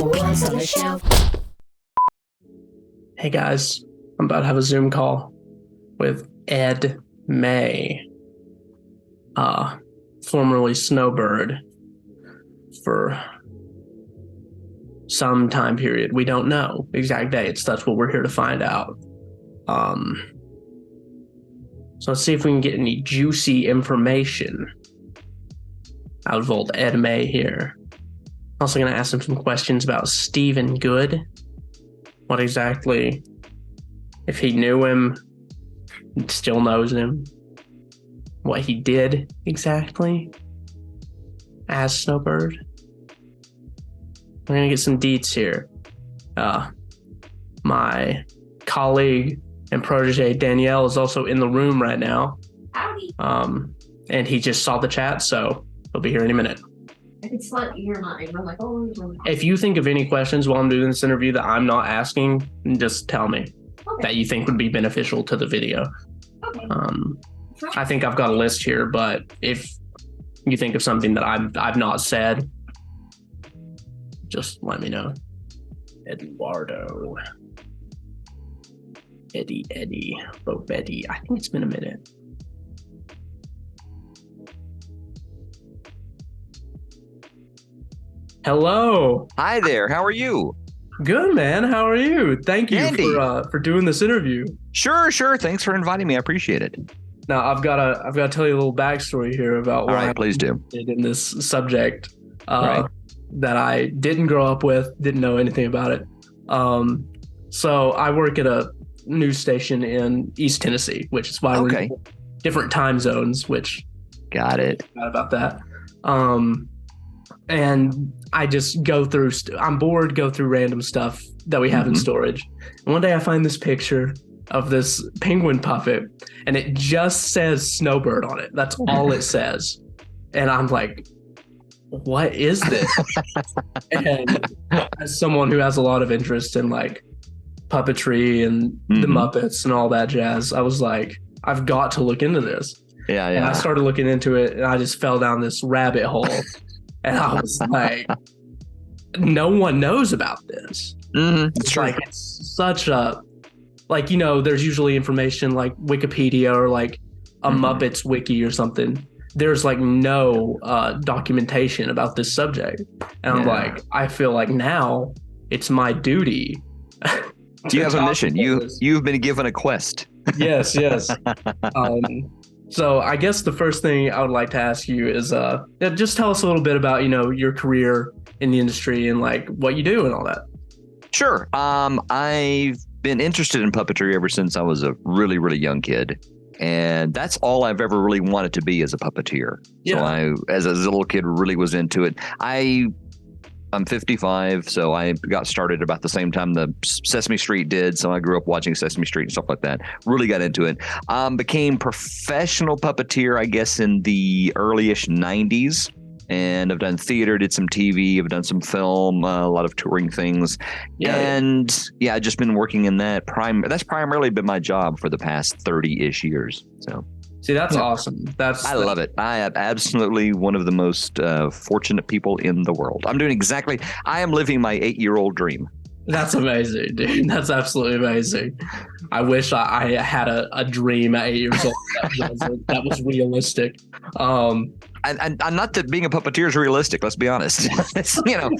What's on the shelf? Hey guys, I'm about to have a Zoom call with Ed May, formerly SnowBird, for some time period. We don't know exact dates. That's what we're here to find out. So let's see if we can get any juicy information out of old Ed May here. Also going to ask him some questions about Stephen Good. What exactly, if he knew him, still knows him, what he did exactly as SnowBird. We're going to get some deets here. My colleague and protege Danielle is also in the room right now. Howdy. And he just saw the chat, so he'll be here any minute. I can slightly hear mine. I'm like, oh. If you think of any questions while I'm doing this interview that I'm not asking, just tell me that you think would be beneficial to the video. Okay. I think I've got a list here, but if you think of something that I've not said, just let me know. Eduardo. Eddie, Bobetti. I think it's been a minute. Hello. Hi there. How are you? Good, man. How are you? Thank you Andy. for doing this interview. Sure. Thanks for inviting me. I appreciate it. Now I've got to tell you a little backstory here about All why right, I'm please do. interested in this subject Right. that I didn't grow up with, didn't know anything about it. So I work at a news station in East Tennessee, which is why we're Okay. in different time zones, which Got it. forgot about that. And I just go through, I'm bored, go through random stuff that we have in Mhm. storage. And one day I find this picture of this penguin puppet and it just says SnowBird on it. That's all it says. And I'm like, what is this? And as someone who has a lot of interest in like puppetry and the Mhm. Muppets and all that jazz, I was like, I've got to look into this. Yeah. And I started looking into it and I just fell down this rabbit hole. And I was like, no one knows about this. It's true. Like, it's such a, like, you know, there's usually information like Wikipedia or like a Mhm. Muppets wiki or something. There's like no documentation about this subject. And I'm Yeah. like, I feel like now it's my duty. You have a talk mission. about this. You've been given a quest. Yes. So I guess the first thing I would like to ask you is just tell us a little bit about, you know, your career in the industry and like what you do and all that. Sure. I've been interested in puppetry ever since I was a really, really young kid. And that's all I've ever really wanted to be as a puppeteer. Yeah. So I, as a little kid, really was into it. I'm 55, so I got started about the same time the Sesame Street did. So I grew up watching Sesame Street and stuff like that. Really got into it. Became professional puppeteer, I guess, in the early-ish 90s. And I've done theater, did some TV, I've done some film, a lot of touring things. Yeah. And yeah, I've just been working in that. That's primarily been my job for the past 30-ish years. So See, that's Yeah. awesome. I love it. I am absolutely one of the most fortunate people in the world. I am living my 8-year-old dream. That's amazing, dude. That's absolutely amazing. I wish I had a dream at 8 years old that was realistic. And not that being a puppeteer is realistic. Let's be honest.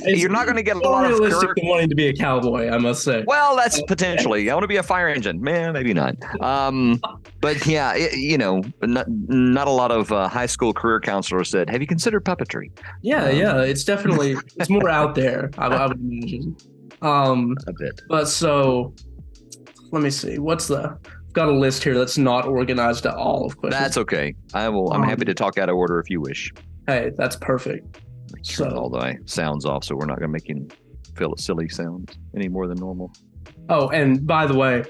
You're not going to get a More lot of realistic career. than wanting to be a cowboy, I must say. Well, that's potentially. I want to be a fire engine. Man, maybe not. But yeah, not a lot of high school career counselors said, "Have you considered puppetry?" Yeah, it's definitely it's more out there. I would imagine. A bit. But so let me see. I've got a list here that's not organized at all of questions. That's okay. I'm happy to talk out of order if you wish. Hey, that's perfect. Turn So- all the sounds off, so we're not going to make you feel silly sounds any more than normal. Oh, and by the way,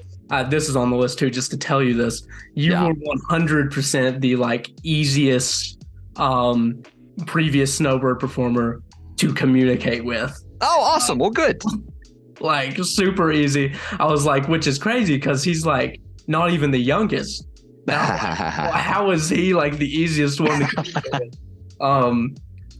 this is on the list too, just to tell you this. You Yeah. were 100% the like easiest previous SnowBird performer to communicate with. Oh, awesome. Well, good. Like super easy. I was like, which is crazy because he's like not even the youngest. Now, how is he like the easiest one to communicate with?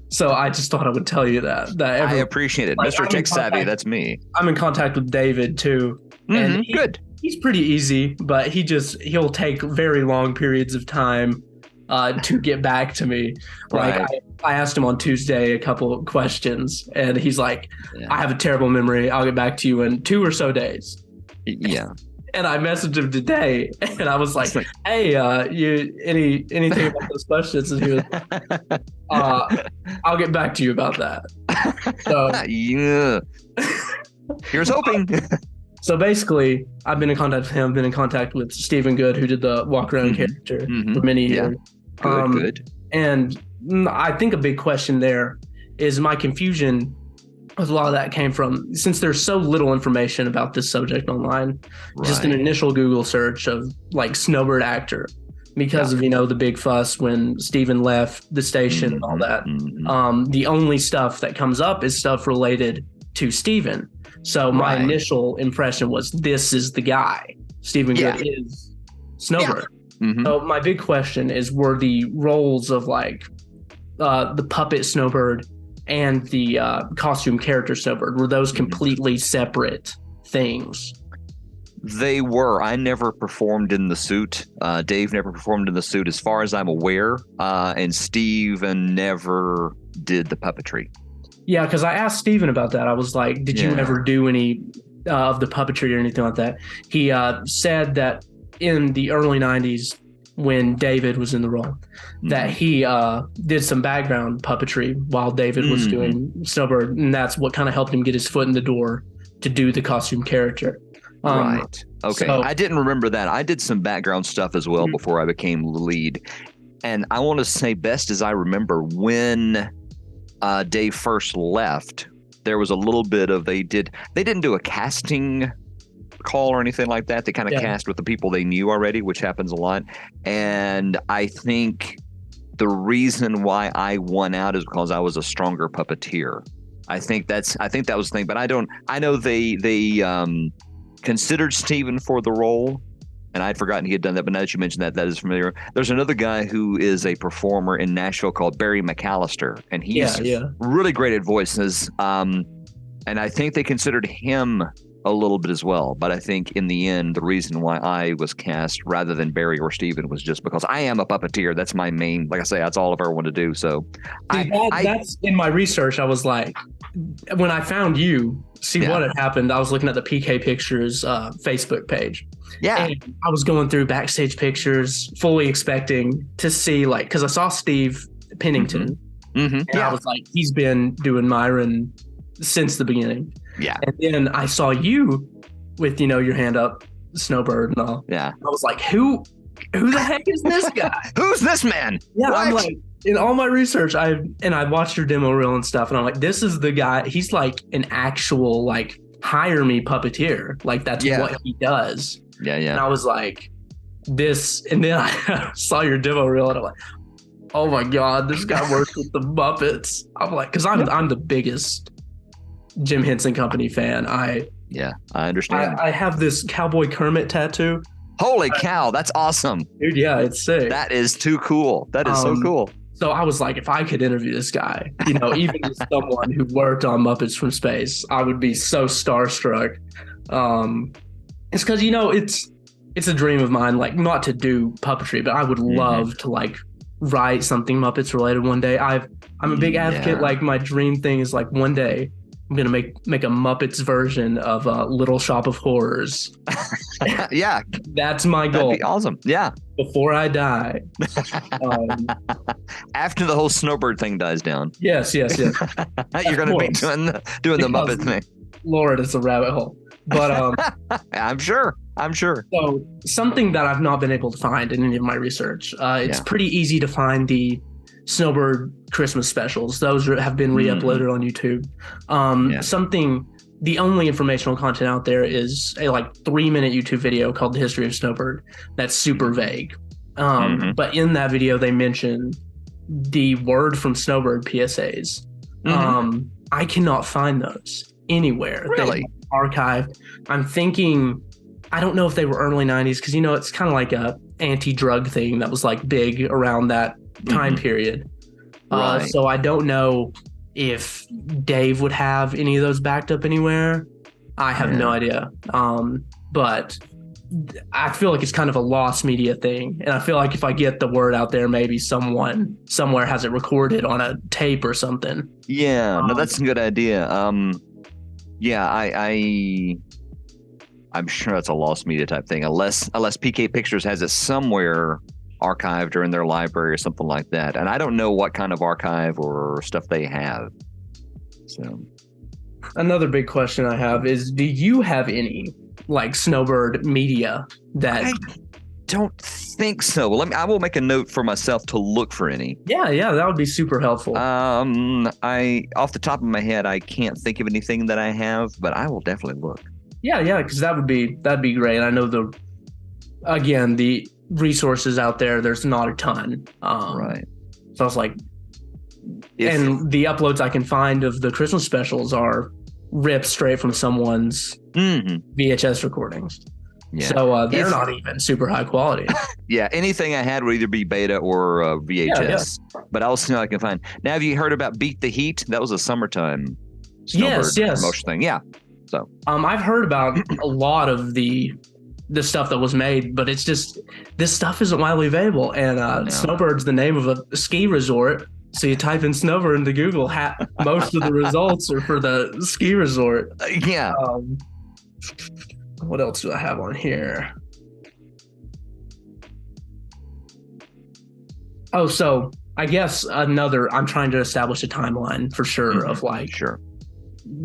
So I just thought I would tell you that. I appreciate it. Like, Mr. I'm in Tech Savvy, contact- that's me. I'm in contact with David too. And Good. he's pretty easy, but he'll take very long periods of time to get back to me. Like Right. I asked him on Tuesday a couple of questions, and he's like, Yeah. "I have a terrible memory. I'll get back to you in 2 or so days." Yeah. And I messaged him today, and I was like, It's like- "Hey, anything about those questions?" And he was, "I'll get back to you about that." So, Yeah. Here's hoping. so basically, I've been in contact with him. Been in contact with Stephen Good, who did the walk around character for many Yeah. years. Good. And I think a big question there is my confusion with a lot of that came from, since there's so little information about this subject online, just an Right. initial Google search of like SnowBird actor, because of, the big fuss when Steven left the station and all that. The only stuff that comes up is stuff related to Steven. So my Right. initial impression was, this is the guy. Steven Yeah. Good is SnowBird. Mhm. So my big question is, were the roles of like the puppet SnowBird and the costume character SnowBird, were those completely separate things? They were. I never performed in the suit. Dave never performed in the suit, as far as I'm aware. And Steven never did the puppetry. Yeah, because I asked Steven about that. I was like, did you Yeah. ever do any of the puppetry or anything like that? He said that in the early 90s, when David was in the role, that he did some background puppetry while David was doing SnowBird, and that's what kind of helped him get his foot in the door to do the costume character. Right. Okay. so- I didn't remember that. I did some background stuff as well before I became the lead. And I want to say, best as I remember, when Dave first left, there was a little bit of they didn't do a casting call or anything like that. They kind of cast with the people they knew already, which happens a lot. And I think the reason why I won out is because I was a stronger puppeteer. I think that was the thing, but I know they considered Steven for the role, and I'd forgotten he had done that, but now that you mentioned that is familiar. There's another guy who is a performer in Nashville called Barry McAllister, and he's really great at voices. And I think they considered him a little bit as well, but I think in the end, the reason why I was cast rather than Barry or Steven was just because I am a puppeteer. That's my main, like I say, that's all I've ever wanted to do. So that's in my research. I was like, when I found you, what had happened, I was looking at the PK Pictures Facebook page. Yeah. And I was going through backstage pictures, fully expecting to see, like, because I saw Steve Pennington, and I was like, he's been doing Myron since the beginning. Yeah. And then I saw you with, your hand up, SnowBird and all. Yeah. I was like, who the heck is this guy? Who's this man? Yeah. What? I'm like, in all my research, I watched your demo reel and stuff, and I'm like, this is the guy. He's like an actual, like, hire me puppeteer. Like, that's what he does. Yeah. Yeah. And I was like, this, and then I saw your demo reel, and I'm like, oh my God, this guy works with the Muppets. I'm like, because I'm the biggest Jim Henson Company fan. I understand. I have this Cowboy Kermit tattoo. Holy cow, that's awesome. Dude, yeah, it's sick. That is too cool. That is so cool. So I was like, if I could interview this guy, even as someone who worked on Muppets from Space, I would be so starstruck. It's because, it's a dream of mine, like, not to do puppetry, but I would love to, like, write something Muppets related one day. I'm a big advocate. Like, my dream thing is, like, one day I'm gonna make a Muppets version of Little Shop of Horrors. Yeah, that's my goal. That'd be awesome. Yeah, before I die. After the whole SnowBird thing dies down. Yes. You're gonna be doing the Muppet thing. Lord, it's a rabbit hole. But I'm sure. So something that I've not been able to find in any of my research. It's pretty easy to find the SnowBird Christmas specials. Those have been re-uploaded on YouTube. The only informational content out there is a 3-minute YouTube video called The History of SnowBird. That's super vague. But in that video, they mention the word from SnowBird PSAs. I cannot find those anywhere. Really? Archived. I'm thinking, I don't know if they were early 90s, because it's kind of like a anti-drug thing that was big around that time period. Right. So I don't know if Dave would have any of those backed up anywhere. I have no idea. But I feel like it's kind of a lost media thing. And I feel like if I get the word out there, maybe someone somewhere has it recorded on a tape or something. Yeah, no, that's a good idea. Yeah, I'm sure that's a lost media type thing, unless PK Pictures has it somewhere archived or in their library or something like that. And I don't know what kind of archive or stuff they have. So another big question I have is, do you have any like SnowBird media that I don't think so. I will make a note for myself to look for any. Yeah, that would be super helpful. I off the top of my head, I can't think of anything that I have, but I will definitely look. Yeah, because that'd be great. I know the resources out there's not a ton. Right. So I was like, and the uploads I can find of the Christmas specials are ripped straight from someone's VHS recordings. Yeah. So they're not even super high quality. Yeah, anything I had would either be beta or VHS. Yeah. But I'll see what I can find. Now, have you heard about Beat the Heat? That was a summertime SnowBird promotion thing. Yeah. So I've heard about a lot of the stuff that was made, but it's just this stuff isn't widely available. And SnowBird's the name of a ski resort. So you type in SnowBird into Google, most of the results are for the ski resort. Yeah. What else do I have on here? Oh, so I guess I'm trying to establish a timeline for sure of like, sure,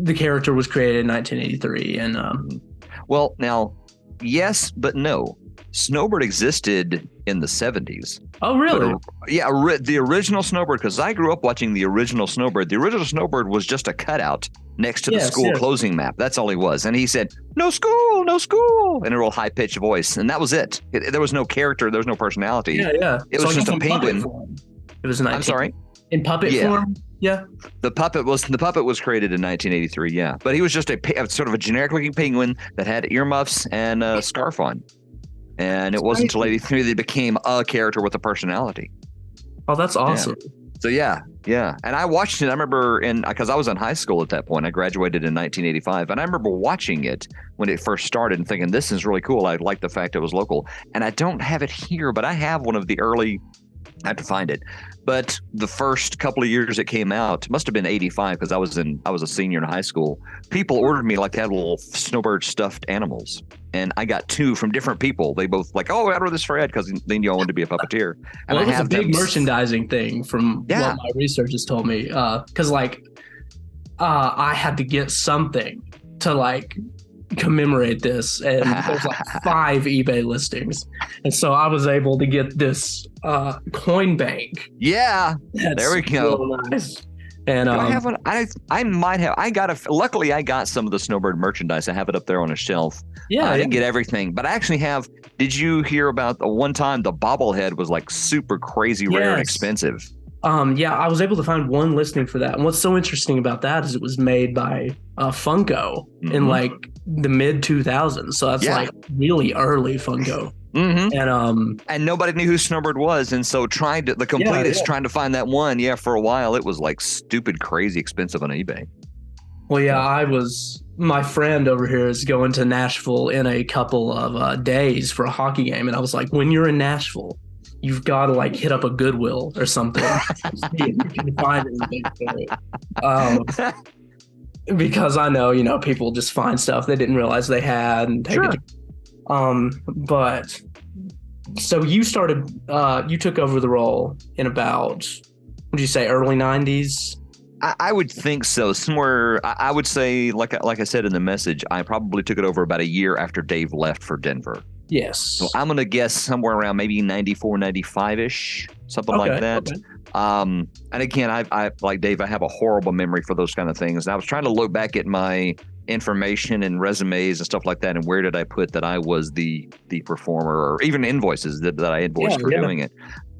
the character was created in 1983. And well, now, yes, but no. SnowBird existed in the 70s. Oh, really? The original SnowBird, because I grew up watching the original SnowBird. The original SnowBird was just a cutout next to the school closing map. That's all he was. And he said, "No school, no school," in a real high-pitched voice. And that was it. There was no character. There was no personality. Yeah. It was just a penguin. It was I'm sorry? In puppet form? Yeah. The puppet was created in 1983, yeah. But he was just a sort of a generic-looking penguin that had earmuffs and a scarf on. And it wasn't until 83 that he became a character with a personality. Oh, that's awesome. Yeah. So yeah. And I watched it. I remember because I was in high school at that point. I graduated in 1985. And I remember watching it when it first started and thinking, this is really cool. I like the fact it was local. And I don't have it here, but I have one of the early, I have to find it. But the first couple of years it came out, must have been 85 because I was a senior in high school. People ordered me like they had little SnowBird stuffed animals. And I got two from different people. They both like, oh, I ordered this for Ed because they knew I wanted to be a puppeteer. And it was a big merchandising thing from what my research has told me. Because I had to get something to like commemorate this, and there's like 5 eBay listings, and so I was able to get this coin bank. Yeah, there we go. Real nice. And I have one. I might have. Luckily, I got some of the SnowBird merchandise. I have it up there on a shelf. Yeah, I didn't get everything, but I actually have. Did you hear about the one time the bobblehead was like super crazy rare and expensive? I was able to find one listing for that. And what's so interesting about that is it was made by Funko in like the mid 2000s. So that's like really early Funko. And nobody knew who SnowBird was, and so trying to find that one. For a while it was like stupid, crazy expensive on eBay. Well, my friend over here is going to Nashville in a couple of days for a hockey game, and I was like, when you're in Nashville, you've got to like hit up a Goodwill or something. You can find anything for it. Because I know, people just find stuff they didn't realize they had and take it. But so you started, you took over the role in about, would you say early 90s? I would think so. Somewhere, I would say, like I said in the message, I probably took it over about a year after Dave left for Denver. Yes. So I'm going to guess somewhere around maybe 94, 95-ish, something like that. Okay. And again, I like Dave, I have a horrible memory for those kind of things. And I was trying to look back at my information and resumes and stuff like that, and where did I put that I was the performer, or even invoices that I invoiced for doing it.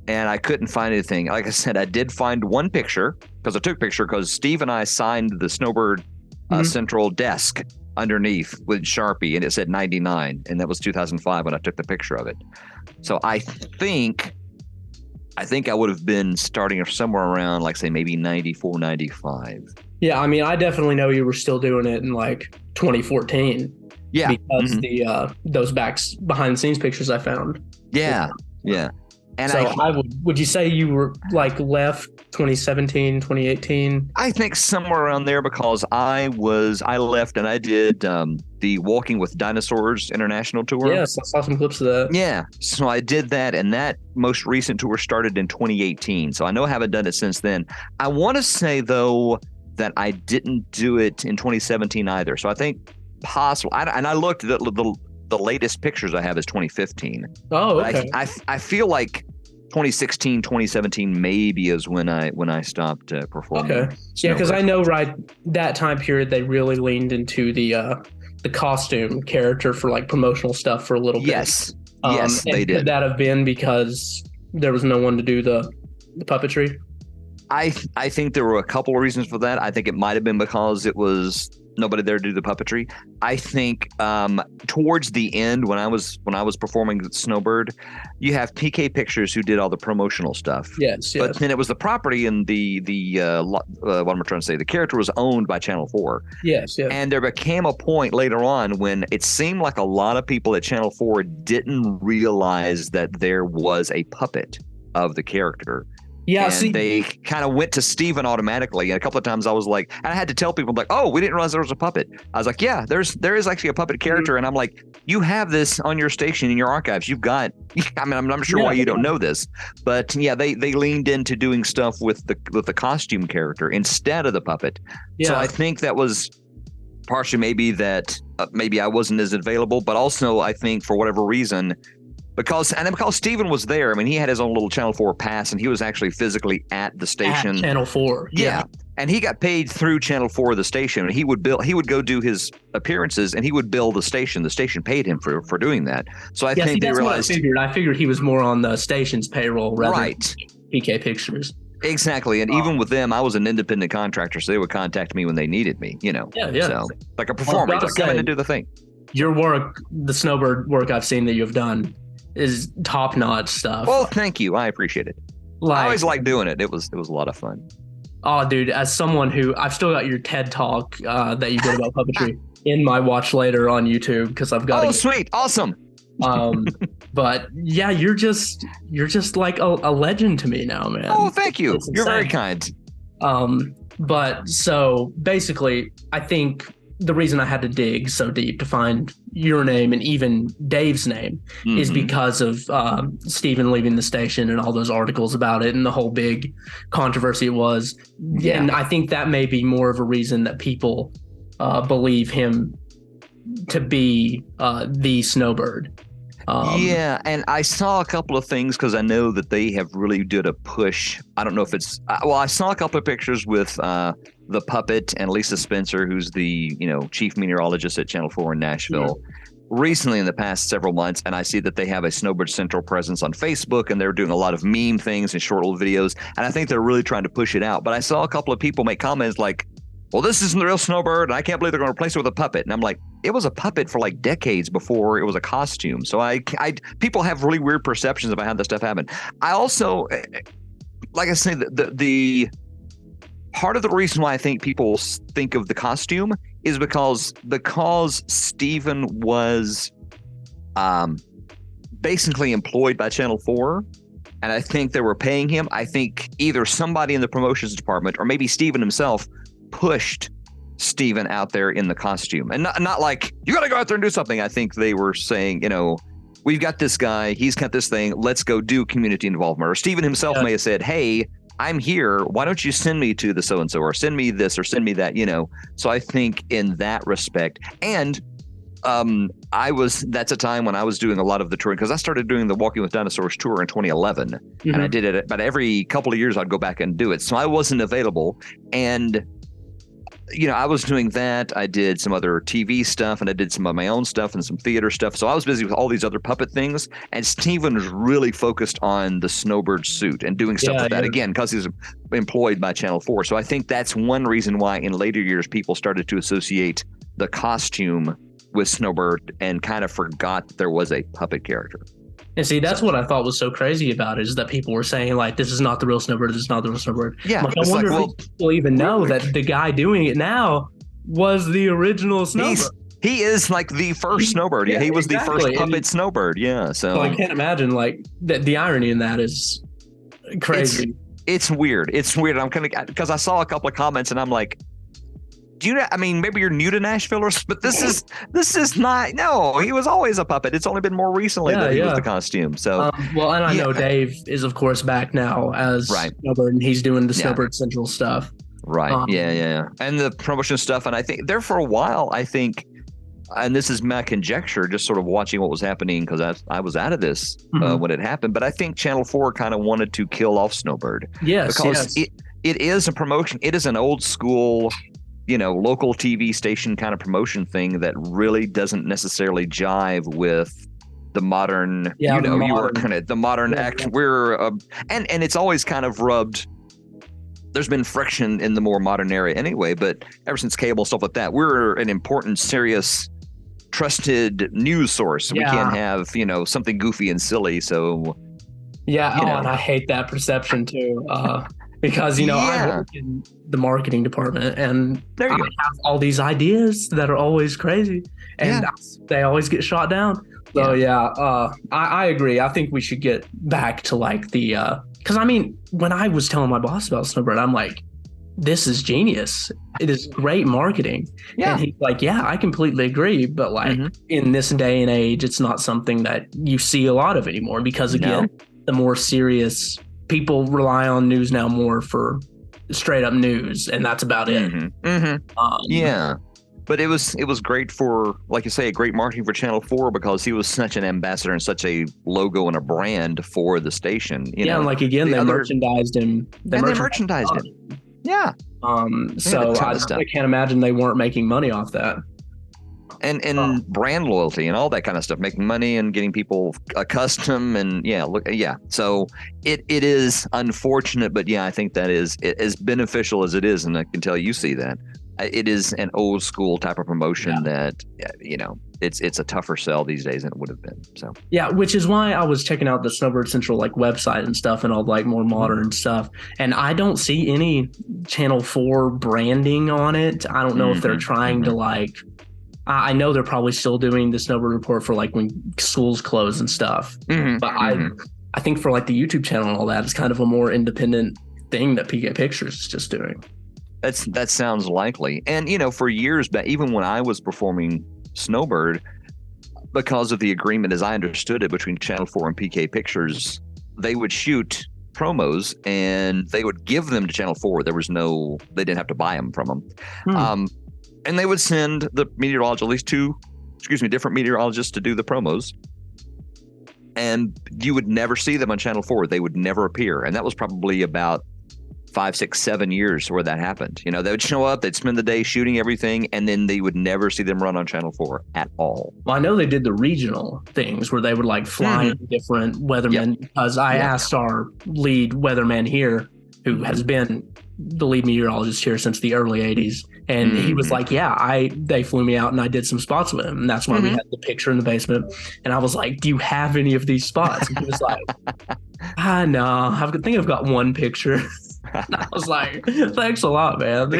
And I couldn't find anything. Like I said, I did find one picture because I took a picture because Steve and I signed the SnowBird central desk underneath with Sharpie, and it said 99, and that was 2005 when I took the picture of it. So I think I think I would have been starting somewhere around, like, say, maybe 94, 95. Yeah, I mean, I definitely know you were still doing it in like 2014 Yeah. because the those behind the scenes pictures I found. Yeah. Yeah. And So would you say you were like left 2017, 2018? I think somewhere around there, because I left and I did the Walking with Dinosaurs International Tour. Yes, I saw some clips of that. Yeah. So I did that, and that most recent tour started in 2018. So I know I haven't done it since then. I want to say, though, that I didn't do it in 2017 either. So I think possible. And I looked at the latest pictures I have is 2015. Oh, okay. I feel like 2016, 2017 maybe is when I stopped performing. Okay. Yeah, because I know that time period they really leaned into the costume character for like promotional stuff for a little bit. Yes. Yes, they did. Could that have been because there was no one to do the puppetry? I think there were a couple of reasons for that. I think it might have been because it was nobody there to do the puppetry. I think towards the end, when I was performing with SnowBird, you have PK Pictures who did all the promotional stuff. Yes. But then it was the property, and the what am I trying to say? The character was owned by Channel 4. Yes. And there became a point later on when it seemed like a lot of people at Channel 4 didn't realize that there was a puppet of the character. Yeah, and they kind of went to Steven automatically. And a couple of times I was like, and I had to tell people, like, oh, we didn't realize there was a puppet. I was like, yeah, there is actually a puppet character. And I'm like, you have this on your station in your archives. You've got, I mean, I'm not sure why you don't know this, but yeah, they leaned into doing stuff with the costume character instead of the puppet. Yeah. So I think that was partially maybe that maybe I wasn't as available, but also I think for whatever reason, because Steven was there. I mean, he had his own little Channel 4 pass, and he was actually physically at the station. At Channel 4. Yeah. And he got paid through Channel 4, the station. He would go do his appearances, and he would bill the station. The station paid him for doing that. So I think they realized. I figured he was more on the station's payroll rather than PK Pictures. Exactly. And even with them, I was an independent contractor, so they would contact me when they needed me, you know. Yeah. So, like a performer, just come in and do the thing. Your work, the SnowBird work I've seen that you've done, is top-notch stuff. Well, thank you. I appreciate it. I always liked doing it. It was a lot of fun. Oh, dude, as someone who I've still got your TED Talk that you did about puppetry in my watch later on YouTube because I've got. Oh, sweet, awesome. But yeah, you're just like a legend to me now, man. Oh, thank you. You're very kind. But so basically, I think the reason I had to dig so deep to find your name and even Dave's name is because of Steven leaving the station and all those articles about it and the whole big controversy it was. Yeah. And I think that may be more of a reason that people believe him to be the SnowBird. Yeah, and I saw a couple of things because I know that they have really did a push. I don't know if it's I saw a couple of pictures with the puppet and Lisa Spencer, who's the chief meteorologist at Channel 4 in Nashville. Yeah. Recently, in the past several months, and I see that they have a SnowBird Central presence on Facebook, and they're doing a lot of meme things and short little videos, and I think they're really trying to push it out. But I saw a couple of people make comments like, well, this isn't the real SnowBird, and I can't believe they're going to replace it with a puppet. And I'm like, it was a puppet for like decades before it was a costume. So people have really weird perceptions about how this stuff happened. I also, like I say, the part of the reason why I think people think of the costume is because Steven was basically employed by Channel 4. And I think they were paying him. I think either somebody in the promotions department or maybe Steven himself pushed Steven out there in the costume, and not like you got to go out there and do something. I think they were saying, we've got this guy, he's got this thing, let's go do community involvement. Or Steven himself may have said, hey, I'm here, why don't you send me to the so-and-so, or send me this, or send me that, So I think in that respect, and that's a time when I was doing a lot of the touring, because I started doing the Walking with Dinosaurs tour in 2011, and I did it, but every couple of years I'd go back and do it. So I wasn't available, and I was doing that. I did some other TV stuff, and I did some of my own stuff and some theater stuff. So I was busy with all these other puppet things. And Steven was really focused on the SnowBird suit and doing stuff with that, again, because he's employed by Channel 4. So I think that's one reason why in later years people started to associate the costume with SnowBird and kind of forgot that there was a puppet character. And see, that's So, what I thought was so crazy about it, is that people were saying, like, this is not the real SnowBird, this is not the real SnowBird. yeah, I'm like, I it's like, wonder well, if people even know that the guy doing it now was the original SnowBird. he is like the first SnowBird. Yeah, he was the first exactly. puppet SnowBird. Yeah, So I can't imagine, like, the irony in that is crazy. It's weird. It's weird. I'm kind of, because I saw a couple of comments and I'm like, do you know, I mean, maybe you're new to Nashville, but this is not. No, he was always a puppet. It's only been more recently that he was the costume. So well, and I know Dave is of course back now as SnowBird, and he's doing the SnowBird Central stuff. Right. Yeah. And the promotion stuff. And I think there for a while, I think, and this is my conjecture, just sort of watching what was happening, because I was out of this when it happened. But I think Channel 4 kind of wanted to kill off SnowBird. Yes. Because it is a promotion. It is an old school, local TV station kind of promotion thing that really doesn't necessarily jive with the modern, you were kind of the modern act. We're, and it's always kind of rubbed. There's been friction in the more modern area anyway, but ever since cable, stuff like that, we're an important, serious, trusted news source. We can't have, something goofy and silly. So, and I hate that perception too. Because, I work in the marketing department, and I have all these ideas that are always crazy, and they always get shot down. So, I agree. I think we should get back to like the, because I mean, when I was telling my boss about SnowBird, I'm like, this is genius. It is great marketing. Yeah. And he's like, yeah, I completely agree. But like in this day and age, it's not something that you see a lot of anymore, because again, the more serious people rely on news now more for straight up news, and that's about it. But it was great for, like you say, great marketing for Channel 4, because he was such an ambassador and such a logo and a brand for the station. And like again, they merchandised him. They merchandised him. Yeah. So I can't imagine they weren't making money off that. And brand loyalty and all that kind of stuff, making money and getting people accustomed, and so it is unfortunate, but I think that is as beneficial as it is, and I can tell you see that it is an old school type of promotion that it's a tougher sell these days than it would have been. So which is why I was checking out the SnowBird Central like website and stuff, and all like more modern stuff, and I don't see any Channel 4 branding on it. I don't know if they're trying to like. I know they're probably still doing the SnowBird report for like when schools close and stuff. But I think for like the YouTube channel and all that, it's kind of a more independent thing that PK Pictures is just doing. That sounds likely. And, for years back, even when I was performing SnowBird, because of the agreement, as I understood it, between Channel 4 and PK Pictures, they would shoot promos and they would give them to Channel 4. They didn't have to buy them from them. And they would send the meteorologist, at least two, different meteorologists to do the promos. And you would never see them on Channel 4. They would never appear. And that was probably about 5, 6, 7 years where that happened. They would show up, they'd spend the day shooting everything, and then they would never see them run on Channel 4 at all. Well, I know they did the regional things where they would like fly in different weathermen, because I asked our lead weatherman here, who has been the lead meteorologist here since the early 80s. And he was like, they flew me out and I did some spots with him. And that's why we had the picture in the basement. And I was like, do you have any of these spots? And he was like, no, I think I've got one picture. And I was like, thanks a lot, man.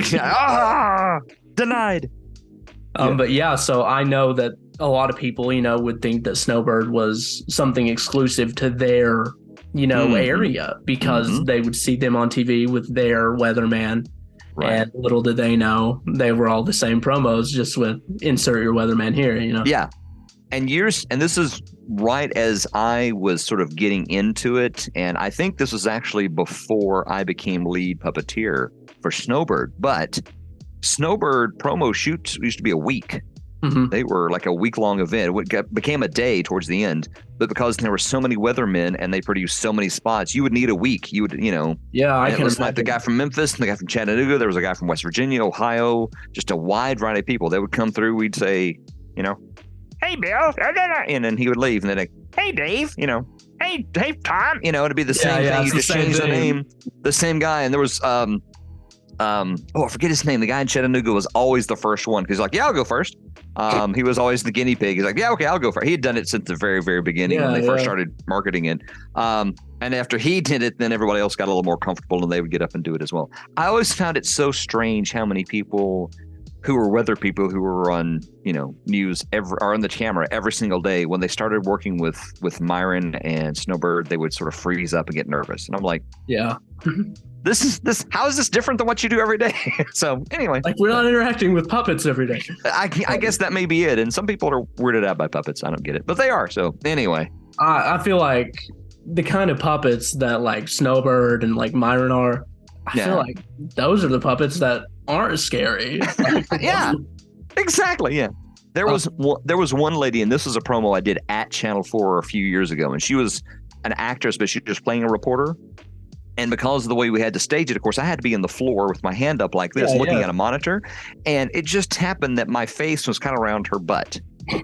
Denied. But so I know that a lot of people, would think that SnowBird was something exclusive to their, area, because they would see them on TV with their weatherman. Right. And little did they know they were all the same promos, just with insert your weatherman here, Yeah. And this is right as I was sort of getting into it. And I think this was actually before I became lead puppeteer for SnowBird. But SnowBird promo shoots used to be a week. They were like a week-long event. It became a day towards the end, but because there were so many weathermen and they produced so many spots, you would need a week. You would, I can imagine. Like the guy from Memphis and the guy from Chattanooga. There was a guy from West Virginia, Ohio, just a wide variety of people. They would come through. We'd say, hey, Bill, and then he would leave, and then hey, Dave, hey, Tom, it'd be the same thing. You just change the name, the same guy. And there was I forget his name. The guy in Chattanooga was always the first one because like, yeah, I'll go first. He was always the guinea pig. He's like, yeah, okay, I'll go first. He had done it since the very, very beginning when they first started marketing it. And after he did it, then everybody else got a little more comfortable and they would get up and do it as well. I always found it so strange how many people who were weather people who were on, news or on the camera every single day. When they started working with Myron and SnowBird, they would sort of freeze up and get nervous. And I'm like, yeah. How is this different than what you do every day? So anyway, like we're not interacting with puppets every day. I guess that may be it. And some people are weirded out by puppets. I don't get it, but they are. So anyway, I feel like the kind of puppets that like SnowBird and like Myron are, I feel like those are the puppets that aren't scary. Yeah, exactly. Yeah. There was one lady, and this was a promo I did at Channel 4 a few years ago, and she was an actress, but she was just playing a reporter. And because of the way we had to stage it, of course, I had to be in the floor with my hand up like this, looking at a monitor. And it just happened that my face was kind of around her butt. And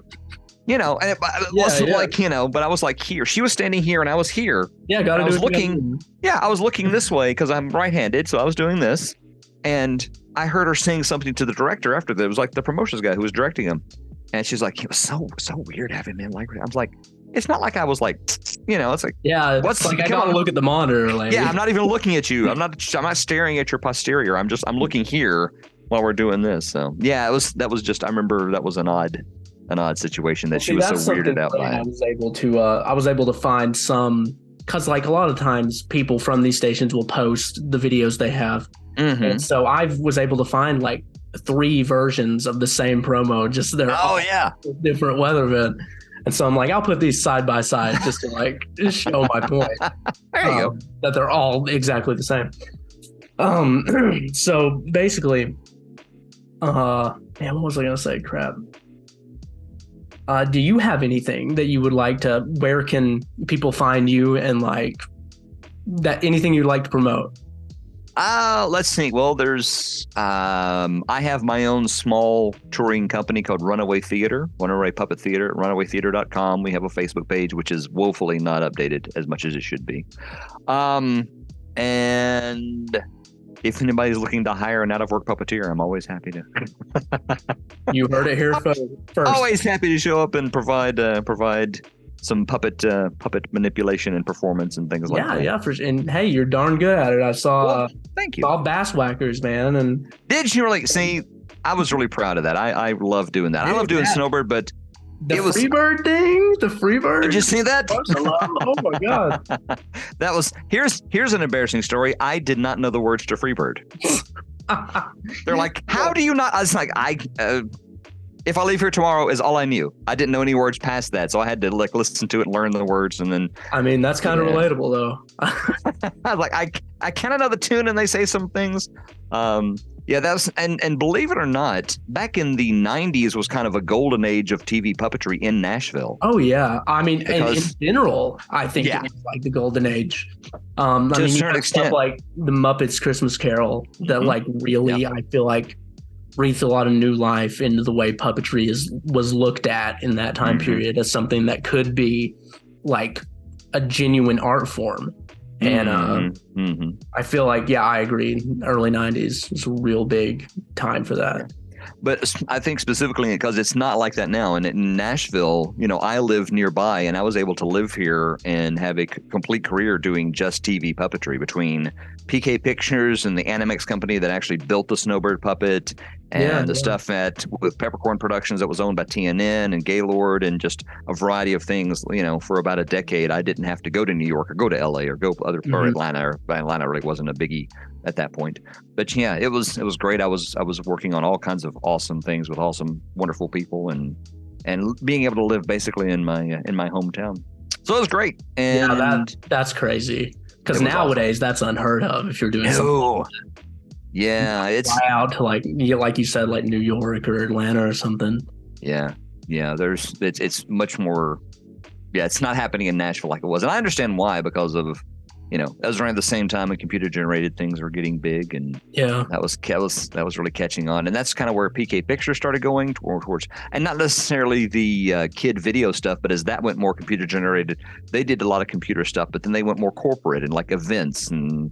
it wasn't but I was like here. She was standing here and I was here. Yeah, got to do it. I was looking this way because I'm right-handed, so I was doing this. And I heard her saying something to the director after that. It was like the promotions guy who was directing him. And she's like, it was so weird having him like I was like, it's not like I was like, it's like, what's like, I gotta look at the monitor. Like, I'm not even looking at you. I'm not staring at your posterior. I'm looking here while we're doing this. So I remember that was an odd situation that she was so weirded out by. I was able to find some, because like a lot of times people from these stations will post the videos they have. Mm-hmm. And so I was able to find like 3 versions of the same promo, just their different weather event. And so I'm like, I'll put these side by side just to like show my point. There you go. That they're all exactly the same. So basically, what was I gonna say? Crap. Do you have anything that you would like to? Where can people find you and like that? Anything you'd like to promote? Let's see. Well, there's I have my own small touring company called Runaway Puppet Theater at runawaytheater.com. We have a Facebook page, which is woefully not updated as much as it should be. And if anybody's looking to hire an out-of-work puppeteer, I'm always happy to. You heard it here first. Always happy to show up and provide some puppet manipulation and performance and things like that. Yeah, for sure. And hey, you're darn good at it. I saw. Thank you. Saw Bass Whackers, man. And did you really see? I was really proud of that. I love doing that. I love doing SnowBird, but the Freebird thing. The Freebird. Did you see that? Oh my god. That was here's an embarrassing story. I did not know the words to Freebird. They're like, how do you not? I was like, if I leave here tomorrow is all I knew. I didn't know any words past that, so I had to like listen to it and learn the words, and then. I mean, that's kind of relatable, though. I was like, I kind of know the tune, and they say some things. That's and believe it or not, back in the '90s was kind of a golden age of TV puppetry in Nashville. Oh yeah, I mean, in general, I think it was like the golden age. I mean, to a certain extent, like the Muppets Christmas Carol, that like really, I feel like breathed a lot of new life into the way puppetry was looked at in that time period as something that could be like a genuine art form. And I feel like, I agree. Early 90s was a real big time for that. But I think specifically because it's not like that now. And in Nashville, I live nearby and I was able to live here and have a complete career doing just TV puppetry between PK Pictures and the Animex company that actually built the SnowBird puppet and the stuff with Peppercorn Productions that was owned by TNN and Gaylord and just a variety of things. For about a decade, I didn't have to go to New York or go to LA or go or Atlanta. Or Atlanta really wasn't a biggie at that point. But it was great. I was working on all kinds of awesome things with awesome, wonderful people and being able to live basically in my hometown. So it was great. And that's crazy. Because nowadays that's unheard of if you're doing something like that. Yeah, it's fly out to like you said, like New York or Atlanta or something. Yeah. It's much more. Yeah, it's not happening in Nashville like it was, and I understand why, because of that was around the same time when computer generated things were getting big, and that was really catching on, and that's kind of where PK Pictures started going towards, and not necessarily the kid video stuff, but as that went more computer generated, they did a lot of computer stuff, but then they went more corporate and like events and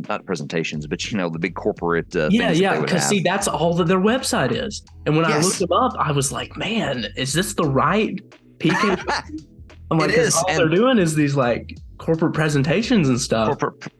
not presentations, but the big corporate things Yeah, that yeah. they would Because have. see, that's all that their website is. And when I Yes. looked them up, I was like, man, is this the right PK? I'm like, It is, all and- they're doing is these like corporate presentations and stuff.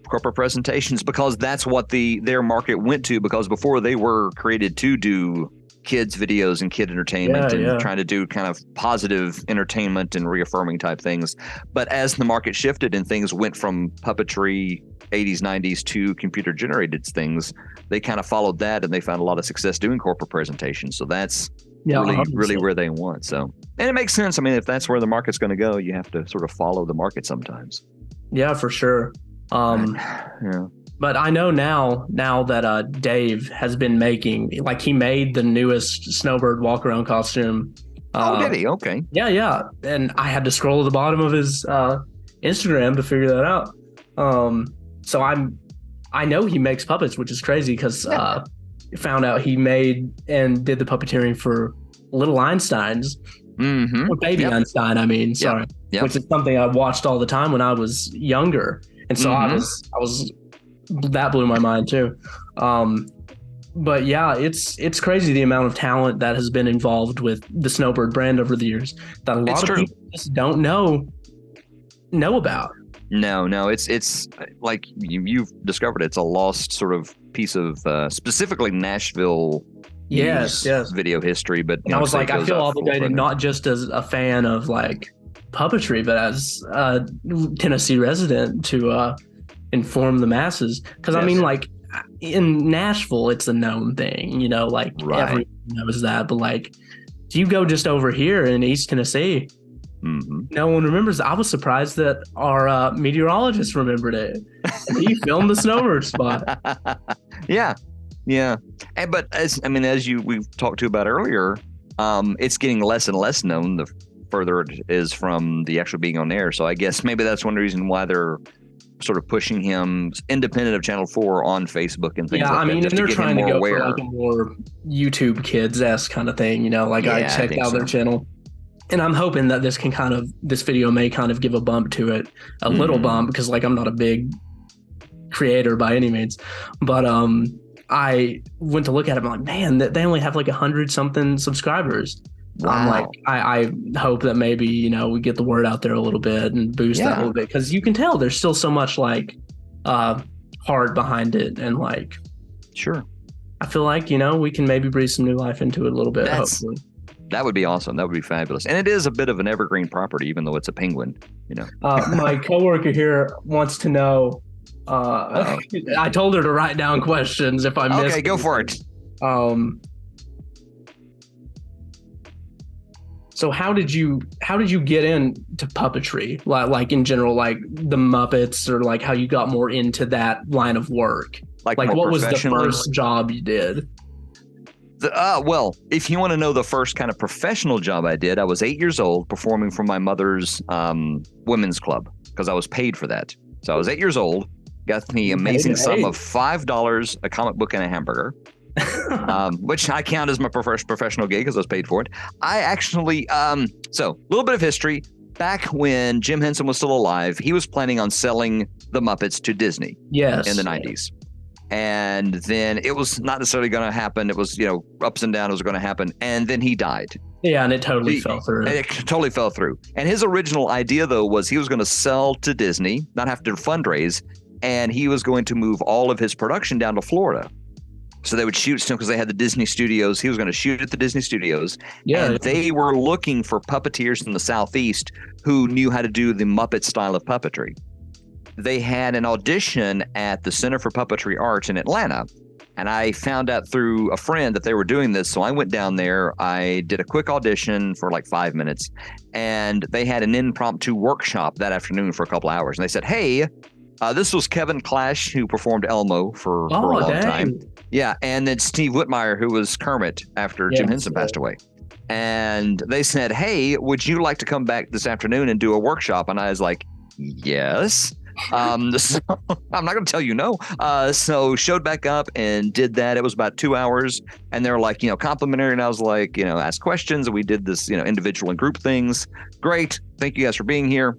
corporate presentations, because that's what their market went to, because before they were created to do kids videos and kid entertainment and trying to do kind of positive entertainment and reaffirming type things. But as the market shifted and things went from puppetry 80s, 90s to computer generated things, they kind of followed that and they found a lot of success doing corporate presentations. So that's really where they want. So, and it makes sense. I mean, if that's where the market's going to go, you have to sort of follow the market sometimes. Yeah, for sure. Yeah. But I know now that Dave has been making, like, he made the newest SnowBird walk around costume. Did he? Okay. Yeah. And I had to scroll to the bottom of his Instagram to figure that out. So I know he makes puppets, which is crazy because found out he made and did the puppeteering for Little Einsteins. Mm-hmm. Or Baby Einstein, I mean, sorry. Yep. Which is something I watched all the time when I was younger. And so I was that blew my mind too. But yeah, it's crazy the amount of talent that has been involved with the SnowBird brand over the years that a lot of people just don't know about. No, it's like you've discovered it's a lost sort of piece of specifically Nashville yes video history. But I was like, I feel obligated not just as a fan of like puppetry, but as a Tennessee resident to inform the masses, because I mean, like, in Nashville it's a known thing, like everyone knows that, but like if you go just over here in East Tennessee, no one remembers. I was surprised that our meteorologist remembered it. He filmed the SnowBird spot. Yeah, but as we've talked to about earlier, it's getting less and less known the further it is from the actual being on air. So I guess maybe that's one reason why they're sort of pushing him independent of Channel 4 on Facebook and things like that. Yeah, I mean, and they're trying to go for like a more YouTube Kids-esque kind of thing, like I checked out their channel. And I'm hoping that this video may kind of give a bump to it, a little bump, because like I'm not a big creator by any means. But I went to look at it, I'm like, man, they only have like 100-something subscribers. Wow. I'm like, I hope that maybe, we get the word out there a little bit and boost that a little bit, because you can tell there's still so much like heart behind it. And like, sure, I feel like, we can maybe breathe some new life into it a little bit, hopefully. That would be awesome. That would be fabulous. And it is a bit of an evergreen property, even though it's a penguin, My coworker here wants to know, I told her to write down questions if I missed. Okay, go for it. So how did you get into puppetry? Like in general, like the Muppets, or like how you got more into that line of work? Like what was the first job you did? Well, if you want to know the first kind of professional job I did, I was 8 years old performing for my mother's women's club, because I was paid for that. So I was 8 years old, got the amazing sum of $5, a comic book, and a hamburger. Which I count as my first professional gig because I was paid for it. I actually, so a little bit of history. Back when Jim Henson was still alive, he was planning on selling the Muppets to Disney. Yes. In the 90s. And then it was not necessarily going to happen. It was, ups and downs. It was going to happen. And then he died. Yeah, and it totally fell through. It totally fell through. And his original idea, though, was he was going to sell to Disney, not have to fundraise, and he was going to move all of his production down to Florida. So they would shoot because they had the Disney studios. He was going to shoot at the Disney studios. Yeah. And they were looking for puppeteers in the Southeast who knew how to do the Muppet style of puppetry. They had an audition at the Center for Puppetry Arts in Atlanta. And I found out through a friend that they were doing this. So I went down there. I did a quick audition for like 5 minutes. And they had an impromptu workshop that afternoon for a couple hours. And they said, hey, this was Kevin Clash, who performed Elmo for a long time. Yeah, and then Steve Whitmire, who was Kermit after Jim Henson passed away. And they said, hey, would you like to come back this afternoon and do a workshop? And I was like, yes. So I'm not going to tell you no. So showed back up and did that. It was about 2 hours. And they were like, complimentary. And I was like, ask questions. And we did this, individual and group things. Great. Thank you guys for being here.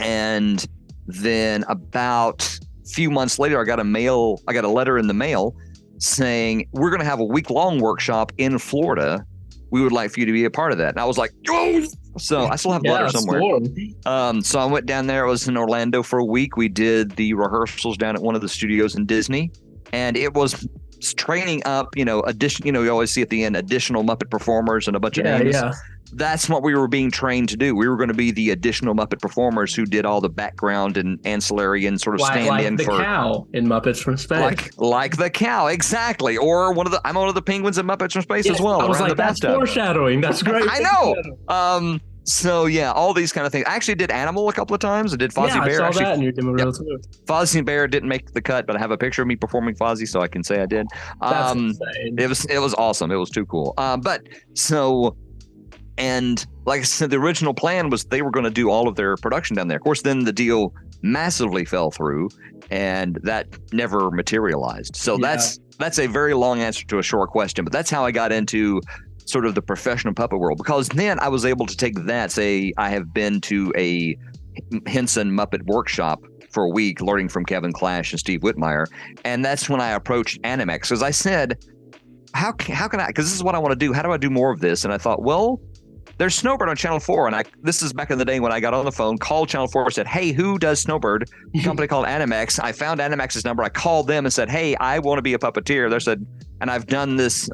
And then about few months later, I got a letter in the mail saying, we're going to have a week-long workshop in Florida. We would like for you to be a part of that. And I was like, oh! So I still have the letter somewhere. So I went down there. I was in Orlando for a week. We did the rehearsals down at one of the studios in Disney, and it was training up, you always see at the end additional Muppet performers and a bunch of names. Yeah. That's what we were being trained to do. We were going to be the additional Muppet performers who did all the background and ancillary and sort of stand in for the cow in Muppets from Space. Like the cow, exactly. Or I'm one of the penguins in Muppets from Space as well. I was like, that's foreshadowing. That's great. I know. So yeah, all these kind of things. I actually did Animal a couple of times. I did Fozzie Bear. I saw that in your demo reel too. Fozzie Bear didn't make the cut, but I have a picture of me performing Fozzie, so I can say I did. That's insane. It was awesome. It was too cool. And like I said, the original plan was they were going to do all of their production down there. Of course, then the deal massively fell through, and that never materialized. So that's a very long answer to a short question, but that's how I got into sort of the professional puppet world, because then I was able to take that, say I have been to a Henson Muppet workshop for a week, learning from Kevin Clash and Steve Whitmire, and that's when I approached Animex, because I said, how can I, because this is what I want to do, how do I do more of this? And I thought, well, there's SnowBird on Channel 4, and this is back in the day when I got on the phone, called Channel 4, said, hey, who does SnowBird? A company called Animex. I found Animex's number. I called them and said, hey, I want to be a puppeteer. They said, and I've done this,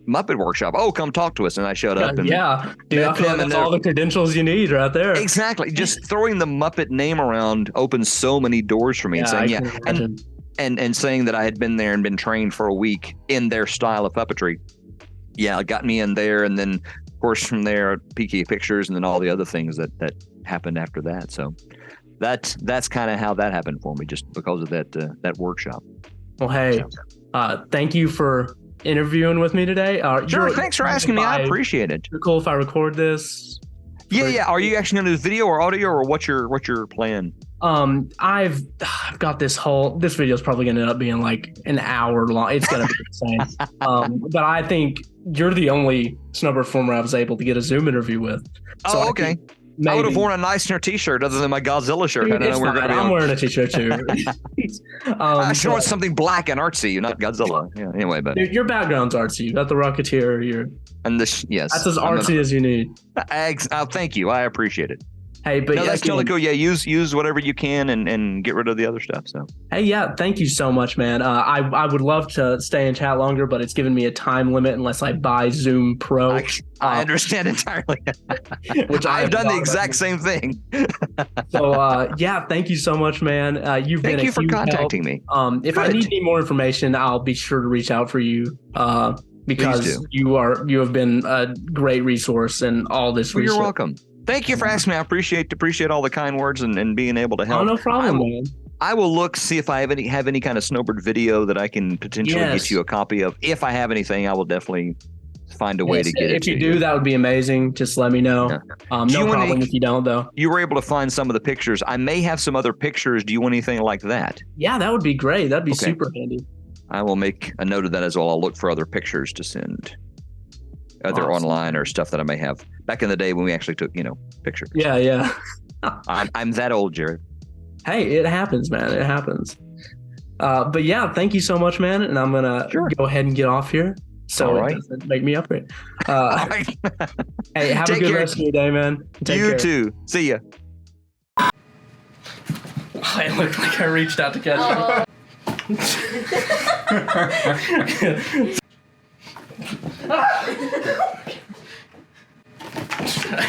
Muppet workshop. Oh, come talk to us. And I showed up. And dude, I feel like that's all the credentials you need right there. Exactly. Just throwing the Muppet name around opened so many doors for me. And saying, and saying that I had been there and been trained for a week in their style of puppetry. Yeah, it got me in there. And then, of course, from there, PK Pictures and then all the other things that happened after that. So that's kind of how that happened for me, just because of that workshop. Well, hey, thank you for interviewing with me today. Sure, thanks for asking me. I appreciate it. Cool if I record this. Yeah. Are you actually going to do video or audio, or what's your plan? I've got this video is probably going to end up being like an hour long. It's going to be insane. But I think you're the only SnowBird performer I was able to get a Zoom interview with. So okay. I would have worn a nicer T-shirt other than my Godzilla shirt. Dude, I'm wearing a T-shirt too. I sure want something black and artsy, not Godzilla. Yeah. Anyway, but dude, your background's artsy. You got the Rocketeer. Yes, that's as artsy as you need. Thank you. I appreciate it. Hey, but that's totally cool. Yeah, use whatever you can and get rid of the other stuff. So hey, yeah, thank you so much, man. I would love to stay and chat longer, but it's given me a time limit unless I buy Zoom Pro. I understand entirely. Which I've done the exact same thing. So yeah, thank you so much, man. Thank you for contacting me. If I need any more information, I'll be sure to reach out for you. Because you have been a great resource in all this research. You're welcome. Thank you for asking me. I appreciate all the kind words and being able to help. Oh, no problem, man. I will see if I have any kind of SnowBird video that I can potentially get you a copy of. If I have anything, I will definitely find a way to get it. If you do, that would be amazing. Just let me know. Yeah. No problem if you don't, though. You were able to find some of the pictures. I may have some other pictures. Do you want anything like that? Yeah, that would be great. That'd be super handy. I will make a note of that as well. I'll look for other pictures to send. Either online or stuff that I may have back in the day when we actually took, pictures. Yeah. I'm that old, Jared. Hey, it happens, man. It happens. But yeah, thank you so much, man. And I'm gonna go ahead and get off here, so it doesn't make me upgrade. Hey, have a good rest of your day, man. Take care. You too. See ya. I looked like I reached out to catch him.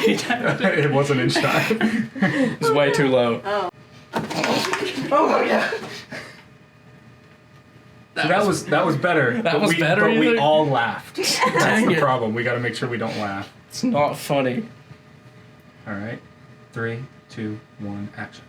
It wasn't in shot. It was way too low. Oh yeah. That was better. That was better. But we all laughed. That's the problem. We got to make sure we don't laugh. It's not funny. All right. 3, 2, 1, action.